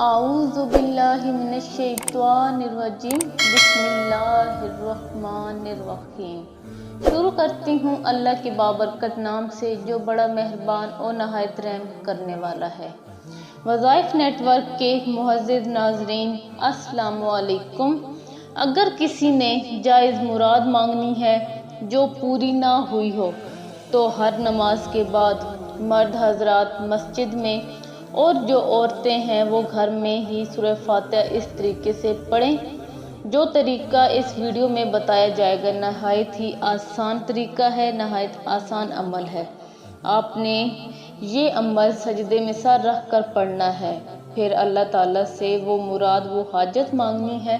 اعوذ باللہ من الشیطان الرجیم، بسم اللہ الرحمن الرحیم۔ شروع کرتی ہوں اللہ کے بابرکت نام سے جو بڑا مہربان اور نہایت رحم کرنے والا ہے۔ وظائف نیٹ ورک کے معزز ناظرین، السلام علیکم۔ اگر کسی نے جائز مراد مانگنی ہے جو پوری نہ ہوئی ہو تو ہر نماز کے بعد مرد حضرات مسجد میں اور جو عورتیں ہیں وہ گھر میں ہی سورہ فاتحہ اس طریقے سے پڑھیں۔ جو طریقہ اس ویڈیو میں بتایا جائے گا نہایت ہی آسان طریقہ ہے، نہایت آسان عمل ہے۔ آپ نے یہ عمل سجدے میں سر رکھ کر پڑھنا ہے، پھر اللہ تعالیٰ سے وہ مراد، وہ حاجت مانگنی ہے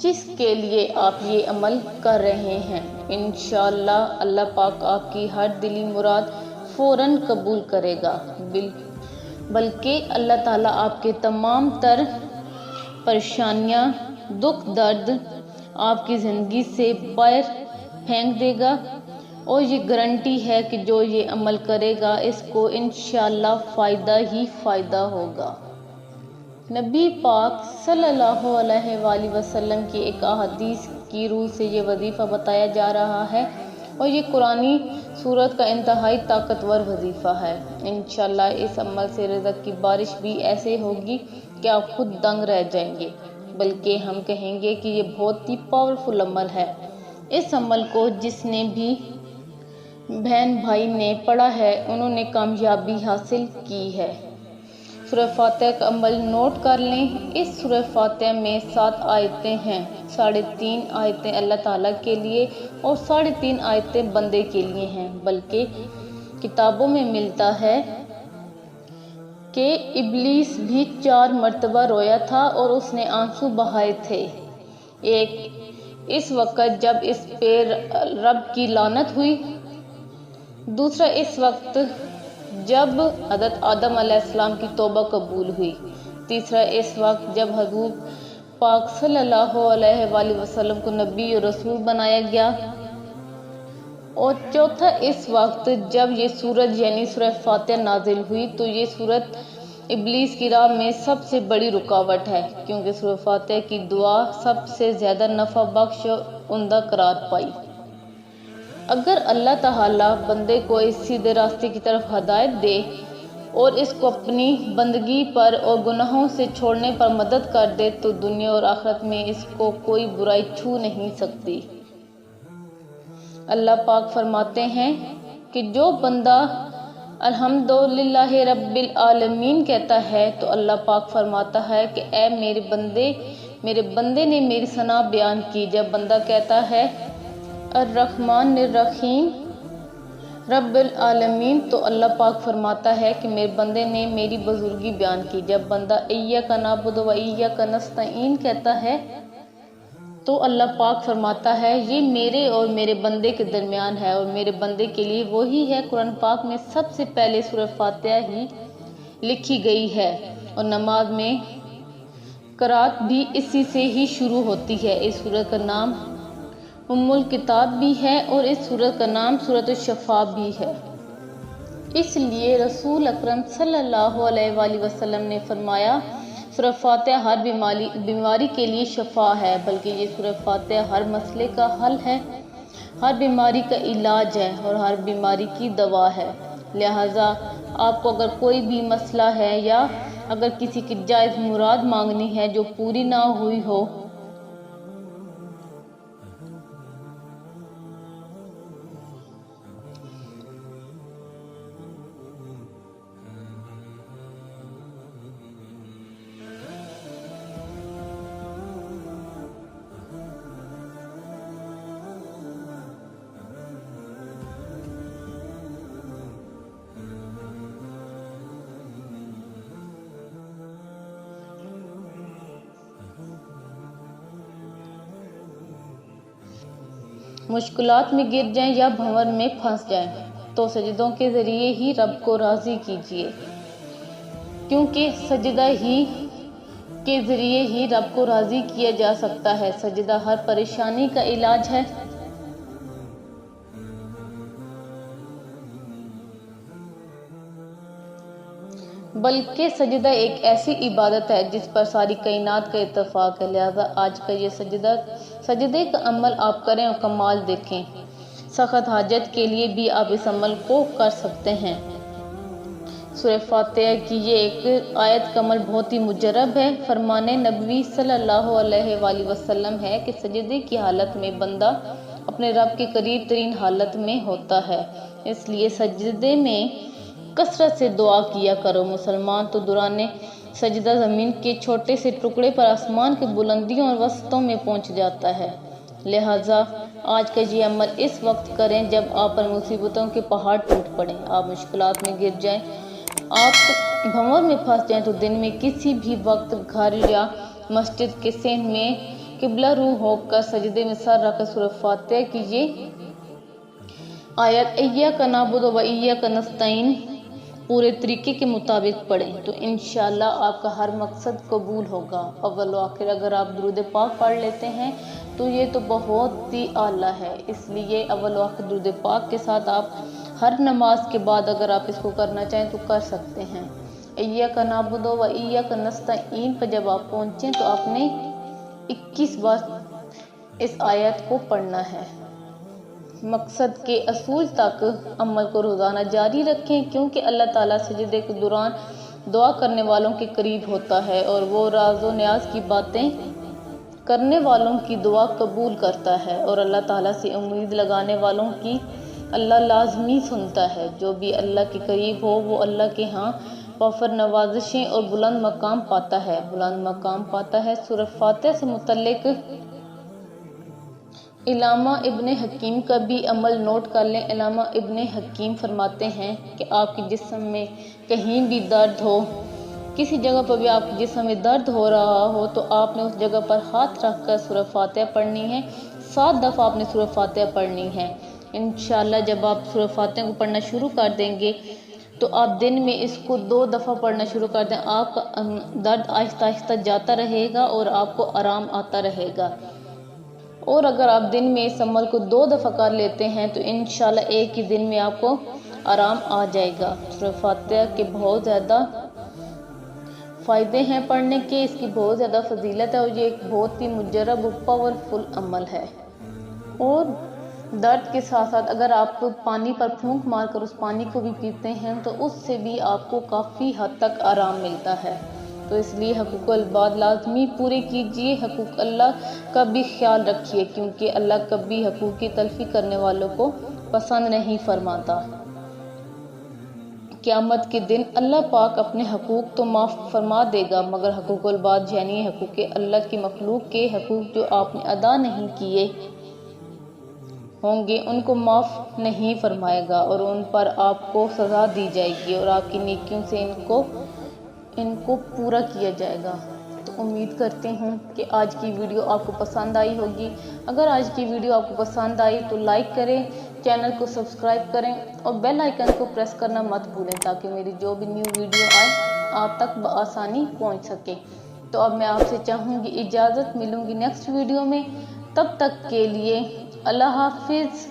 جس کے لیے آپ یہ عمل کر رہے ہیں۔ انشاءاللہ اللہ پاک آپ کی ہر دلی مراد فوراً قبول کرے گا، بلکہ اللہ تعالیٰ آپ کے تمام تر پریشانیاں، دکھ درد آپ کی زندگی سے باہر پھینک دے گا، اور یہ گارنٹی ہے کہ جو یہ عمل کرے گا اس کو انشاءاللہ فائدہ ہی فائدہ ہوگا۔ نبی پاک صلی اللہ علیہ وآلہ وسلم کی ایک احادیث کی روح سے یہ وظیفہ بتایا جا رہا ہے، اور یہ قرآنی سورت کا انتہائی طاقتور وظیفہ ہے۔ انشاءاللہ اس عمل سے رزق کی بارش بھی ایسے ہوگی کہ آپ خود دنگ رہ جائیں گے، بلکہ ہم کہیں گے کہ یہ بہت ہی پاورفل عمل ہے۔ اس عمل کو جس نے بھی بہن بھائی نے پڑھا ہے انہوں نے کامیابی حاصل کی ہے۔ سورہ فاتحہ کا عمل نوٹ کر لیں۔ اس سورہ فاتحہ میں 7 آیتیں ہیں، 3.5 آیتیں اللہ تعالیٰ کے لیے اور 3.5 آیتیں بندے کے لیے ہیں، بلکہ کتابوں میں ملتا ہے کہ ابلیس بھی 4 مرتبہ رویا تھا اور اس نے آنسو بہائے تھے۔ ایک اس وقت جب اس پہ رب کی لعنت ہوئی، دوسرا اس وقت جب حضرت آدم علیہ السلام کی توبہ قبول ہوئی، تیسرا اس وقت جب حضور پاک صلی اللہ علیہ وآلہ وسلم کو نبی اور رسول بنایا گیا، اور چوتھا اس وقت جب یہ سورت یعنی سورہ فاتحہ نازل ہوئی۔ تو یہ سورت ابلیس کی راہ میں سب سے بڑی رکاوٹ ہے، کیونکہ سورہ فاتحہ کی دعا سب سے زیادہ نفع بخش اور عمدہ قرار پائی۔ اگر اللہ تعالیٰ بندے کو اس سیدھے راستے کی طرف ہدایت دے اور اس کو اپنی بندگی پر اور گناہوں سے چھوڑنے پر مدد کر دے تو دنیا اور آخرت میں اس کو کوئی برائی چھو نہیں سکتی۔ اللہ پاک فرماتے ہیں کہ جو بندہ الحمدللہ رب العالمین کہتا ہے تو اللہ پاک فرماتا ہے کہ اے میرے بندے نے میری ثنا بیان کی۔ جب بندہ کہتا ہے الرحمن الرحیم رب العالمین تو اللہ پاک فرماتا ہے کہ میرے بندے نے میری بزرگی بیان کی۔ جب بندہ ایاک نعبد و ایاک نستعین کہتا ہے تو اللہ پاک فرماتا ہے یہ میرے اور میرے بندے کے درمیان ہے، اور میرے بندے کے لیے وہی ہے۔ قرآن پاک میں سب سے پہلے سورہ فاتحہ ہی لکھی گئی ہے، اور نماز میں قرات بھی اسی سے ہی شروع ہوتی ہے۔ اس سورت کا نام ام الکتاب بھی ہے اور اس سورت کا نام سورۃ الشفاء بھی ہے۔ اس لیے رسول اکرم صلی اللہ علیہ وآلہ وسلم نے فرمایا سورہ فاتحہ ہر بیماری کے لیے شفا ہے، بلکہ یہ سورہ فاتحہ ہر مسئلے کا حل ہے، ہر بیماری کا علاج ہے اور ہر بیماری کی دوا ہے۔ لہٰذا آپ کو اگر کوئی بھی مسئلہ ہے یا اگر کسی کی جائز مراد مانگنی ہے جو پوری نہ ہوئی ہو، مشکلات میں گر جائیں یا بھنور میں پھنس جائیں تو سجدوں کے ذریعے ہی رب کو راضی کیجیے، کیونکہ سجدہ ہی کے ذریعے ہی رب کو راضی کیا جا سکتا ہے۔ سجدہ ہر پریشانی کا علاج ہے۔ بلکہ سجدہ ایک ایسی عبادت ہے جس پر ساری کائنات کا اتفاق ہے، لہذا آج کا یہ سجدے کا عمل آپ کریں اور کمال دیکھیں۔ سخت حاجت کے لیے بھی آپ اس عمل کو کر سکتے ہیں۔ سورہ فاتحہ کی یہ ایک آیت کا عمل بہت ہی مجرب ہے۔ فرمان نبوی صلی اللہ علیہ وآلہ وسلم ہے کہ سجدے کی حالت میں بندہ اپنے رب کے قریب ترین حالت میں ہوتا ہے، اس لیے سجدے میں کثرت سے دعا کیا کرو۔ مسلمان تو دوران سجدہ زمین کے چھوٹے سے ٹکڑے پر آسمان کی بلندیوں اور وسطوں میں پہنچ جاتا ہے، لہٰذا آج کا یہ عمل اس وقت کریں جب آپ پر مصیبتوں کے پہاڑ ٹوٹ پڑیں، آپ مشکلات میں گر جائیں، آپ بھنور میں پھنس جائیں، تو دن میں کسی بھی وقت گھر یا مسجد کے صحن میں قبلہ رو ہو کر سجدے میں سر رکھ کر سورہ فاتحہ کی یہ آیت ایاک نعبد و ایاک نستعین پورے طریقے کے مطابق پڑھیں تو انشاءاللہ آپ کا ہر مقصد قبول ہوگا۔ اول و آخر اگر آپ درود پاک پڑھ لیتے ہیں تو یہ تو بہت ہی اعلیٰ ہے، اس لیے اول و آخر درود پاک کے ساتھ آپ ہر نماز کے بعد اگر آپ اس کو کرنا چاہیں تو کر سکتے ہیں۔ ایاک نعبد و ایاک نستعین پر جب آپ پہنچیں تو آپ نے 21 بار اس آیت کو پڑھنا ہے۔ مقصد کے اصول تک عمل کو روزانہ جاری رکھیں، کیونکہ اللہ تعالیٰ سجدے کے دوران دعا کرنے والوں کے قریب ہوتا ہے اور وہ راز و نیاز کی باتیں کرنے والوں کی دعا قبول کرتا ہے، اور اللہ تعالیٰ سے امید لگانے والوں کی اللہ لازمی سنتا ہے۔ جو بھی اللہ کے قریب ہو وہ اللہ کے ہاں وافر نوازشیں اور بلند مقام پاتا ہے۔ سورہ فاتحہ سے متعلق علامہ ابن حکیم کا بھی عمل نوٹ کر لیں۔ علامہ ابن حکیم فرماتے ہیں کہ آپ کے جسم میں کہیں بھی درد ہو، کسی جگہ پر بھی آپ کے جسم میں درد ہو رہا ہو تو آپ نے اس جگہ پر ہاتھ رکھ کر سورہ فاتحہ پڑھنی ہے، 7 دفعہ آپ نے سورہ فاتحہ پڑھنی ہے۔ انشاءاللہ جب آپ سورہ فاتحہ کو پڑھنا شروع کر دیں گے تو آپ دن میں اس کو 2 دفعہ پڑھنا شروع کر دیں، آپ کا درد آہستہ آہستہ جاتا رہے گا اور آپ کو آرام آتا رہے گا۔ اور اگر آپ دن میں اس عمل کو 2 دفعہ کر لیتے ہیں تو انشاءاللہ ایک ہی دن میں آپ کو آرام آ جائے گا۔ سورہ فاتحہ کے بہت زیادہ فائدے ہیں پڑھنے کے، اس کی بہت زیادہ فضیلت ہے اور یہ ایک بہت ہی مجرب اور پاورفل عمل ہے۔ اور درد کے ساتھ ساتھ اگر آپ پانی پر پھونک مار کر اس پانی کو بھی پیتے ہیں تو اس سے بھی آپ کو کافی حد تک آرام ملتا ہے، تو اس لیے حقوق العباد لازمی پورے کیجیے، حقوق اللہ کا بھی خیال رکھیے، کیونکہ اللہ کبھی حقوق کی تلفی کرنے والوں کو پسند نہیں فرماتا۔ قیامت کے دن اللہ پاک اپنے حقوق تو معاف فرما دے گا، مگر حقوق العباد یعنی حقوق اللہ کی مخلوق کے حقوق جو آپ نے ادا نہیں کیے ہوں گے ان کو معاف نہیں فرمائے گا اور ان پر آپ کو سزا دی جائے گی اور آپ کی نیکیوں سے ان کو پورا کیا جائے گا۔ تو امید کرتے ہوں کہ آج کی ویڈیو آپ کو پسند آئی ہوگی۔ اگر آج کی ویڈیو آپ کو پسند آئی تو لائک کریں، چینل کو سبسکرائب کریں اور بیل آئیکن کو پریس کرنا مت بھولیں تاکہ میری جو بھی نیو ویڈیو آئے آپ تک بآسانی پہنچ سکے۔ تو اب میں آپ سے چاہوں گی اجازت، ملوں گی نیکسٹ ویڈیو میں، تب تک کے لیے اللہ حافظ۔